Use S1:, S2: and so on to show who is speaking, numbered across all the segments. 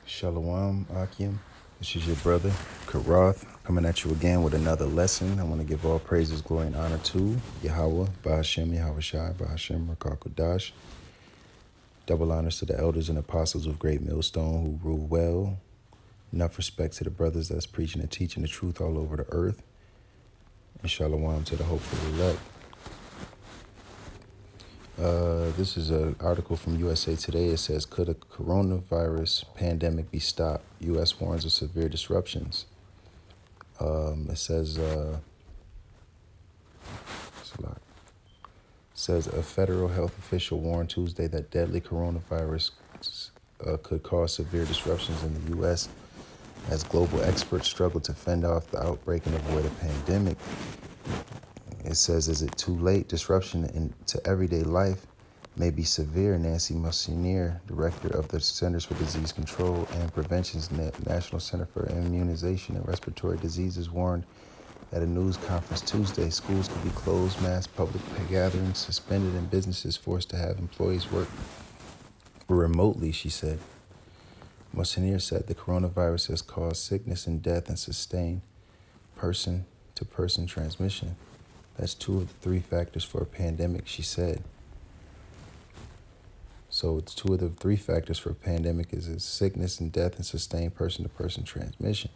S1: Shalom, Akim. This is your brother, Karath, coming at you again with another lesson. I want to give all praises, glory, and honor to Yahweh, Bahashem, Yahweh Shai, Bahashem, Rakakodash. Double honors to the elders and apostles of Great Millstone who rule well. Enough respect to the brothers that's preaching and teaching the truth all over the earth. And shalom to the hopeful elect. This is an article from USA Today. It says, could a coronavirus pandemic be stopped? U.S. warns of severe disruptions. It says, a federal health official warned Tuesday that deadly coronavirus could cause severe disruptions in the U.S. as global experts struggle to fend off the outbreak and avoid a pandemic. It says, is it too late? Disruption to everyday life may be severe. Nancy Messonnier, director of the Centers for Disease Control and Prevention's National Center for Immunization and Respiratory Diseases, warned at a news conference Tuesday. Schools could be closed, mass public gatherings suspended, and businesses forced to have employees work remotely, she said. Messonnier said the coronavirus has caused sickness and death and sustained person-to-person transmission. That's two of the three factors for a pandemic, she said. So it's two of the three factors for a pandemic is sickness and death and sustained person-to-person transmission.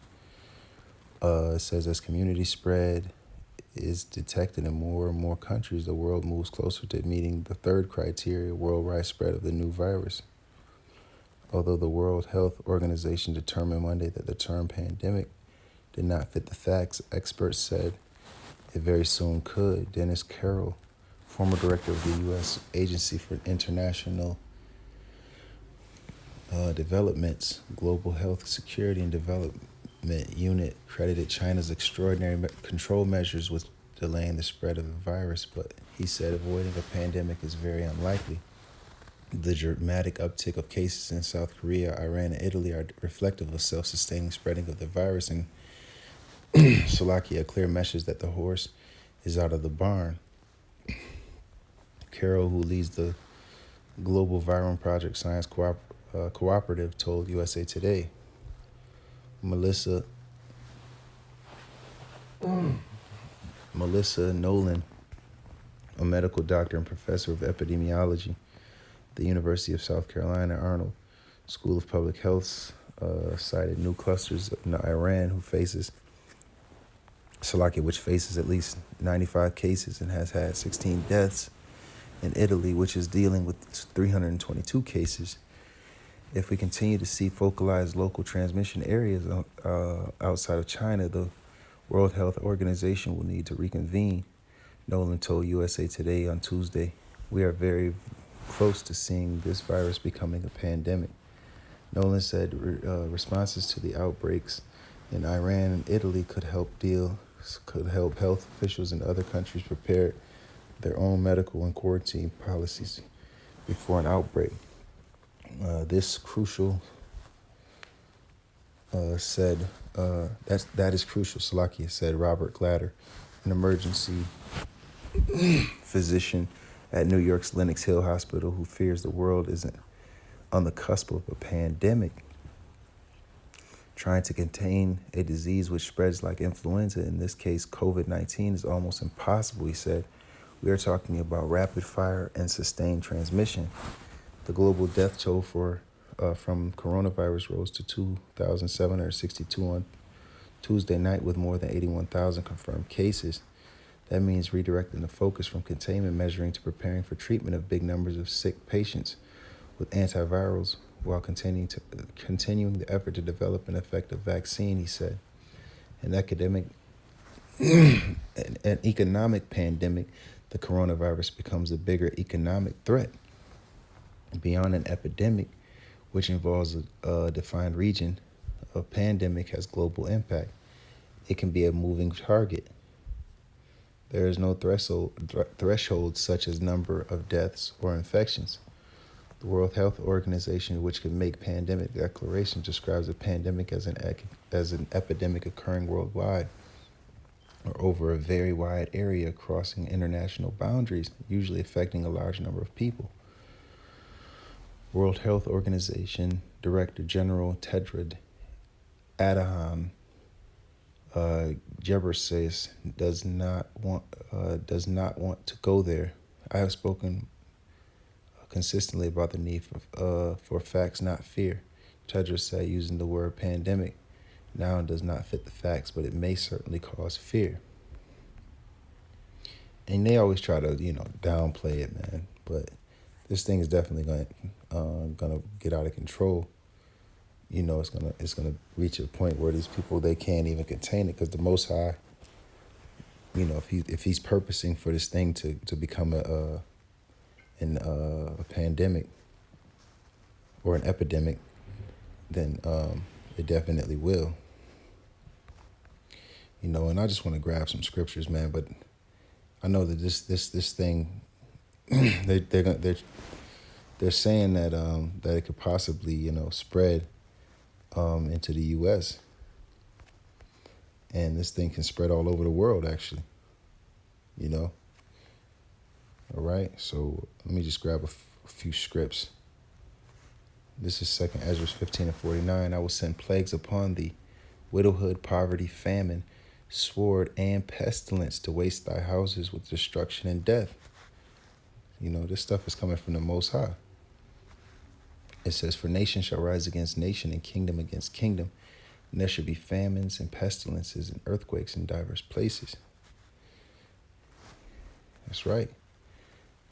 S1: It says as community spread is detected in more and more countries, the world moves closer to meeting the third criteria, worldwide spread of the new virus. Although the World Health Organization determined Monday that the term pandemic did not fit the facts, experts said it very soon could. Dennis Carroll, former director of the U.S. Agency for International Development's Global Health Security and Development Unit, credited China's extraordinary control measures with delaying the spread of the virus, but he said avoiding a pandemic is very unlikely. The dramatic uptick of cases in South Korea, Iran, and Italy are reflective of self-sustaining spreading of the virus, and Slovakia, a clear message that the horse is out of the barn. Carol, who leads the Global Viral Project Science Cooperative, told USA Today. Melissa Nolan, a medical doctor and professor of epidemiology at the University of South Carolina, Arnold School of Public Health, cited new clusters in Iran, which faces at least 95 cases and has had 16 deaths, in Italy, which is dealing with 322 cases. If we continue to see focalized local transmission areas outside of China, the World Health Organization will need to reconvene, Nolan told USA Today on Tuesday. We are very close to seeing this virus becoming a pandemic. Nolan said responses to the outbreaks in Iran and Italy could help health officials in other countries prepare their own medical and quarantine policies before an outbreak. This crucial that is crucial, Slovakia said Robert Glatter, an emergency physician at New York's Lenox Hill Hospital, who fears the world isn't on the cusp of a pandemic. Trying to contain a disease which spreads like influenza, in this case COVID-19, is almost impossible, he said. We are talking about rapid fire and sustained transmission. The global death toll from coronavirus rose to 2,762 on Tuesday night, with more than 81,000 confirmed cases. That means redirecting the focus from containment measuring to preparing for treatment of big numbers of sick patients with antivirals while continuing the effort to develop an effective vaccine, he said. An economic pandemic, the coronavirus becomes a bigger economic threat. Beyond an epidemic, which involves a defined region, a pandemic has global impact. It can be a moving target. There is no threshold such as number of deaths or infections. The World Health Organization, which can make pandemic declarations, describes a pandemic as an epidemic occurring worldwide or over a very wide area crossing international boundaries, usually affecting a large number of people. World Health Organization Director General Tedros Adhanom Ghebreyesus does not want to go there. I have spoken consistently about the need for facts, not fear. Tedros said using the word pandemic now does not fit the facts, but it may certainly cause fear. And they always try to, downplay it, man. But this thing is definitely gonna get out of control. It's gonna reach a point where these people, they can't even contain it, because the Most High, if he's purposing for this thing to become a pandemic or an epidemic, then it definitely will. And I just want to grab some scriptures, man. But I know that this thing, they're saying that it could possibly spread into the U.S. and this thing can spread all over the world, actually. All right. So let me just grab a few scripts. This is 2nd Ezra 15:49. I will send plagues upon thee, widowhood, poverty, famine, sword, and pestilence to waste thy houses with destruction and death. This stuff is coming from the Most High. It says, for nation shall rise against nation and kingdom against kingdom, and there shall be famines and pestilences and earthquakes in diverse places. That's right.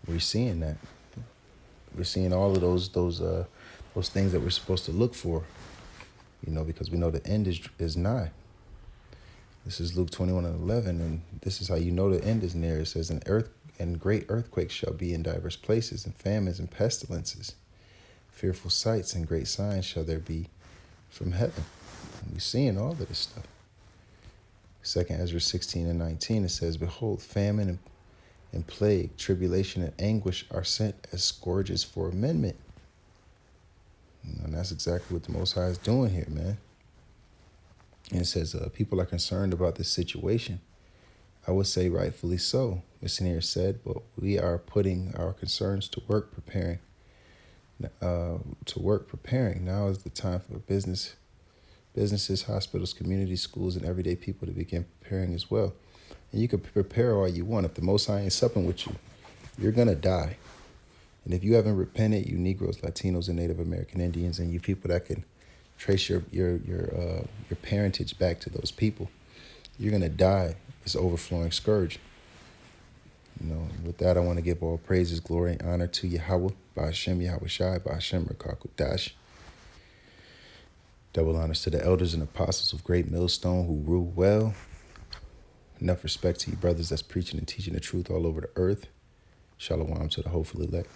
S1: We're seeing that. We're seeing all of those things that we're supposed to look for, because we know the end is nigh. This is Luke 21:11, and this is how you know the end is near. It says, and great earthquakes shall be in diverse places, and famines and pestilences. Fearful sights and great signs shall there be from heaven. And we're seeing all of this stuff. 2nd Ezra 16:19, it says, behold, famine and plague, tribulation and anguish are sent as scourges for amendment. And that's exactly what the Most High is doing here, man. And it says, people are concerned about this situation. I would say rightfully so. Missionaries said, but we are putting our concerns to work preparing. Now is the time for businesses, hospitals, communities, schools, and everyday people to begin preparing as well. And you can prepare all you want. If the Most High ain't supping with you, you're going to die. And if you haven't repented, you Negroes, Latinos, and Native American Indians, and you people that can trace your parentage back to those people, you're going to die this overflowing scourge. With that, I want to give all praises, glory, and honor to Yahweh, Ba'ashem Yahweh Shai, Ba'ashem Rakakudash. Double honors to the elders and apostles of Great Millstone who rule well. Enough respect to you brothers that's preaching and teaching the truth all over the earth. Shalom to the hopefully elect.